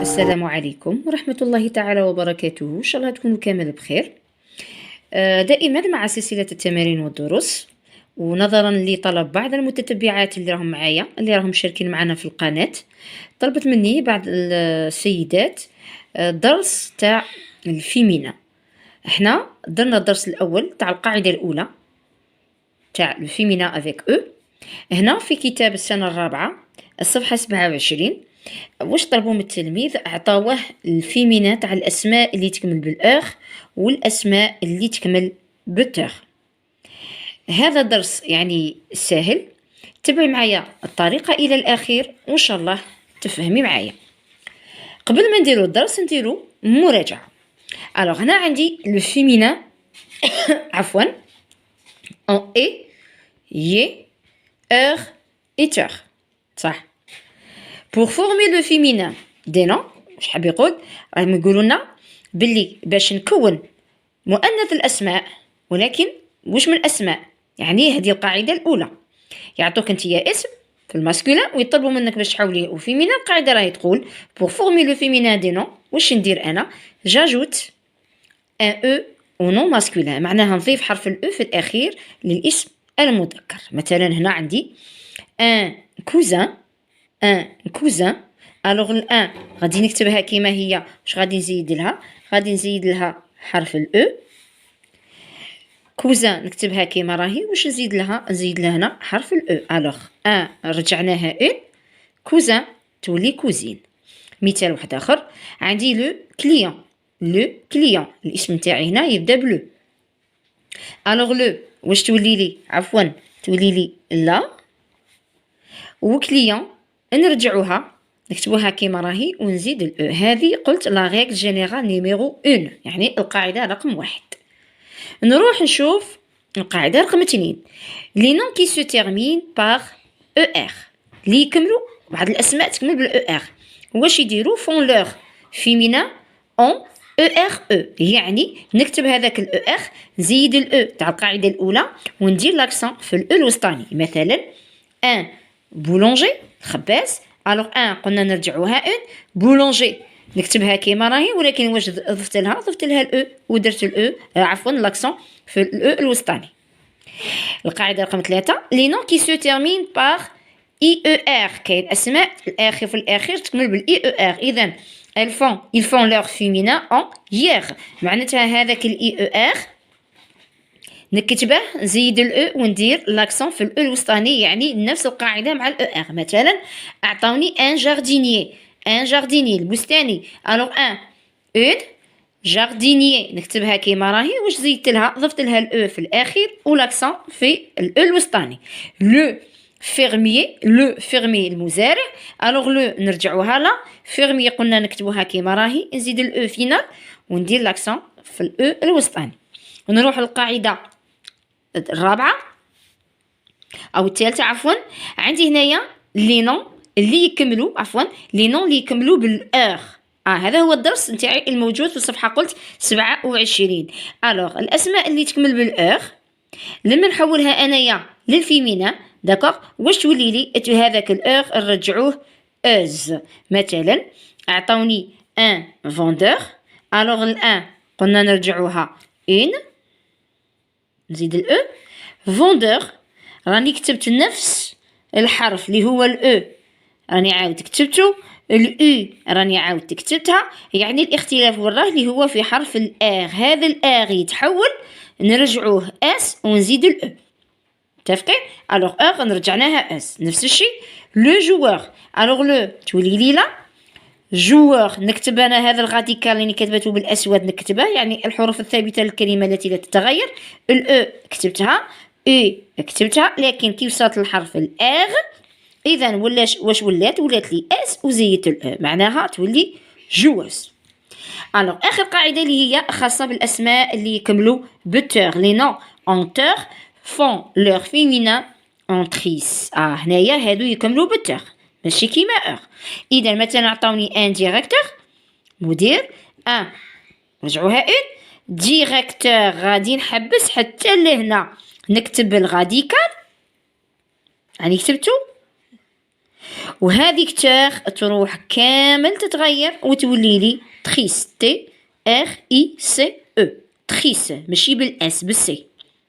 السلام عليكم ورحمة الله تعالى وبركاته، إن شاء الله تكونوا كامل بخير. دائما مع سلسلة التمارين والدروس، ونظرا لطلب بعض المتتبعات اللي راهم معايا اللي راهم مشاركين معنا في القناة، طلبت مني بعض السيدات درس تاع الفيمينا. احنا درنا الدرس الأول تاع القاعدة الأولى تاع الفيمينا افيك او هنا في كتاب السنة الرابعة الصفحة 27. واش طلبوا من التلميذ؟ عطاوه الفيمينا تاع الاسماء اللي تكمل بالاخ والاسماء اللي تكمل بالتر. هذا درس يعني سهل، تبعي معايا الطريقة الى الاخير وان شاء الله تفهمي معايا. قبل ما نديرو الدرس نديرو مراجعة. الوغ هنا عندي لو فيمينا عفوا ان اي ي ار اي تر، صح. pour former le féminin des noms واش حاب يقول؟ راهم يقولوا لنا باللي باش نكون مؤنث الاسماء، ولكن واش من اسماء؟ يعني هذه القاعده الاولى، يعطوك انت يا اسم في الماسكولين ويطلبوا منك باش تحوليه او فيمينا. القاعده راهي تقول pour former le féminin des noms واش ندير انا؟ جاجوت ان او او نون ماسكولين، معناها نضيف حرف الاو في الاخير للاسم المذكر. مثلا هنا عندي ان كوزان، ان كوزان. الوغ الان غادي نكتبها كيما هي، واش غادي نزيد لها؟ غادي نزيد لها حرف الاو. كوزان نكتبها كيما راهي، واش نزيد لها؟ نزيد لها هنا حرف الاو. الوغ ان رجعناها اون، كوزان تولي كوزين. مثال واحد اخر عندي لو كليون، لو كليون الاسم تاعي هنا يبدا بلو. الوغ لو واش تولي لي؟ عفوا تولي لي لا، وكليون نرجعوها نكتبوها كيما راهي ونزيد الاو. هذه قلت لا ريغل جينيرال نيميرو 1، يعني القاعده رقم 1. نروح نشوف القاعده رقم 2، لي نون كي سو تيرمين باغ او ار، اللي يكملوا بعض الاسماء تكمل بالاو ار. واش يديروا؟ فون لوغ فيمينا اون او ار او، يعني نكتب هذاك الاو ار نزيد الاو تاع القاعده الاولى وندير لاكسون في الاو الوسطاني. مثلا ان بولونجي خباز، الوغ ان قلنا نرجعوها اون، بولونجي نكتبها كيما راهي، ولكن واش ضفت لها؟ ضفت لها الاو ودرت الاو عفوا لاكسون في الاو الوسطاني. القاعده رقم 3، لي نون كي سو تيرمين باغ اي او ار، كاين اسماء الاخر في الاخير تكمل بالاي او ار، اذا ils font leur féminin en hier، معناتها هذاك الاي او ار نكتبه نزيد الاو وندير لاكسون في الاو الوسطاني، يعني نفس القاعده مع الاو ار. مثلا اعطوني ان جاردينيي، ان جاردينيي البستاني، الوغ ان اون جاردينيي نكتبها كيما راهي، واش زيدت لها؟ ضفت لها الاو في الاخير ولاكسون في الاو الوسطاني. لو فيرميي، لو فيرمي المزارع، الوغ لو نرجعوها لا، فيرمي قلنا نكتبوها كيما راهي، نزيد الاو فينال وندير لاكسون في الاو الوسطاني. ونروح للقاعده الرابعه او الثالثه عفوا، عندي هنايا لي نون اللي يكملوا لي نون اللي يكملوا بالاغ. هذا هو الدرس نتاعي الموجود في الصفحه قلت 27. الوغ الاسماء اللي تكمل بالاغ لما نحولها انايا للفيمينا داكوغ، واش تولي لي؟ هذاك الاغ نرجعوه اوز. مثلا اعطوني ان فوندور، الوغ الان قلنا نرجعوها اون، نزيد الاو. فوندور راني كتبت نفس الحرف اللي هو الاو، راني عاود كتبته، الاو راني عاود كتبتها، يعني الاختلاف وراه اللي هو في حرف الاغ. هذا الاغ يتحول نرجعوه اس ونزيد الاو، متفقين؟ الوغ اغ نرجعناها اس. نفس الشيء لو جوور، الوغ لو تولي لي لا، جوور نكتب انا هذا الغاديكال اللي كتبته بالاسود نكتبه، يعني الحروف الثابته للكلمه التي لا تتغير. الاو كتبتها، اي كتبتها، لكن كي وصلت للحرف الاغ اذا واش ولات لي اس وزيدت الاو، معناها تولي جوز. الوغ اخر قاعده اللي هي خاصه بالاسماء اللي يكملوا بتور، لي نون اونتور فون لور فيمينا اونتريس. هنايا هادو يكملوا بتور ماشي كيما اغ. اذا مثلا عطاوني ان ديريكتور مدير، ان رجعوها اون، ديريكتور غادي نحبس حتى لهنا نكتب الغاديكال، راني كتبتو، وهذيك تاغ تروح كامل تتغير وتولي لي تخيس، تي ار اي سي او، تخيس ماشي بالاس بالسي.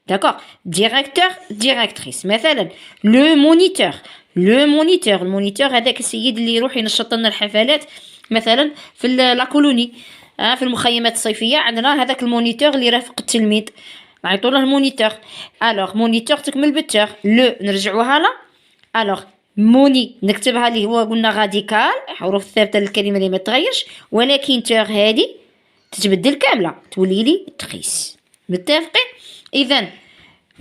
داكوغ. ديريكتور ديريكتريس. مثلا لو مونيتور، لو مونيتور، المونيتور هذاك السيد اللي يروح ينشط لنا الحفلات مثلا في لا كولوني، في المخيمات الصيفيه عندنا هذاك المونيتور اللي يرافق التلميذ نعيطوا له المونيتور. الوغ مونيتور تكمل بالتور، لو نرجعوها لا. الوغ موني نكتبها اللي هو قلنا غاديكال، حروف ثابته للكلمه اللي ما تغيرش، ولكن تور هذه تتبدل كامله تولي لي تخيس. متفقين؟ اذا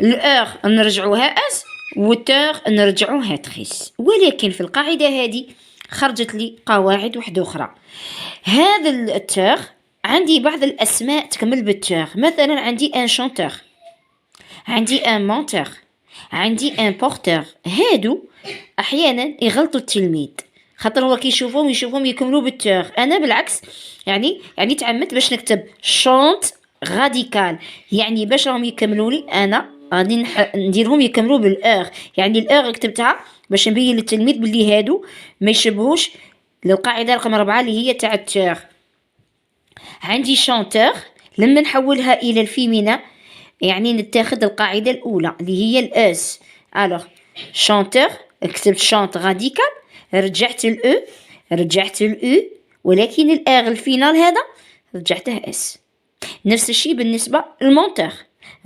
الاغ نرجعوها اس والتور نرجعوها تخيس. ولكن في القاعده هذه خرجت لي قواعد واحده اخرى. هذا التور عندي بعض الاسماء تكمل بالتور، مثلا عندي ان شونتور، عندي ان مونتور، عندي ان بورتور. هادو احيانا يغلطوا التلميذ خاطر هو يشوفهم يكملوا بالتور، انا بالعكس يعني تعمدت باش نكتب شونت راديكال، يعني باش راهم يكملوا لي انا غادي نديرهم يكملوا بالاغ، يعني الاغ كتبتها باش نبين للتلميذ بلي هادو ما يشبهوش للقاعده رقم 4 اللي هي تاع التور. عندي شونتور لما نحولها الى الفيمينا يعني نتاخد القاعده الاولى اللي هي الاس. الوغ شونتور كتبت شونت راديكال، رجعت الاو، رجعت الاو، ولكن الاغ الفينال هذا رجعته اس. نفس الشيء بالنسبه للمونتور،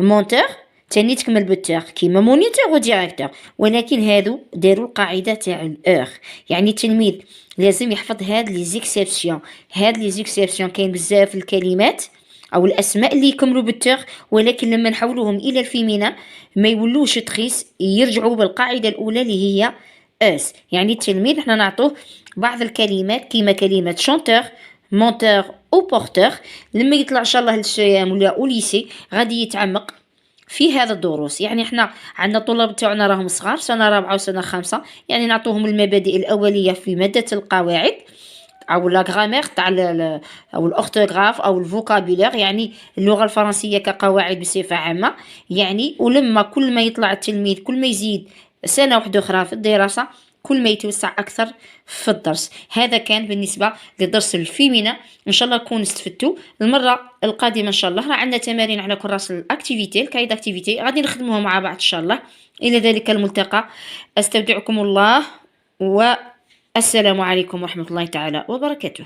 المونتور تاني تكمل بالتور كيما مونيتور وديريكتور، ولكن هادو داروا القاعده تاع الاغ. يعني التلميذ لازم يحفظ هاد لي زيكسيبسيون. هاد لي زيكسيبسيون كاين بزاف الكلمات او الاسماء اللي يكملوا بالتور، ولكن لما نحولوهم الى الفيمينا ما يولوش تخيس، يرجعوا بالقاعده الاولى اللي هي اس. يعني التلميذ احنا نعطوه بعض الكلمات كيما كلمه شونتور، مونتور او بورتور، لما يطلع ان شاء الله للشيام ولا او ليسي غادي يتعمق في هذا الدروس. يعني احنا عندنا طلاب تاعنا راهم صغار سنه رابعه وسنه خامسه، يعني نعطوهم المبادئ الاوليه في ماده القواعد او لا غرامير تاع او الاورتوغراف او الفوكابولير، يعني اللغه الفرنسيه كقواعد بصفه عامه. يعني ولما كل ما يطلع التلميذ كل ما يزيد سنه واحده اخرى في الدراسه كل ما يتوسع اكثر في الدرس. هذا كان بالنسبه لدرس الفيمينا، ان شاء الله تكونوا استفدتوا. المره القادمه ان شاء الله راه عندنا تمارين على كراس الاكتيفيتي، الكايد اكتيفيتي غادي نخدموها مع بعض ان شاء الله. الى ذلك الملتقى، استودعكم الله والسلام عليكم ورحمه الله تعالى وبركاته.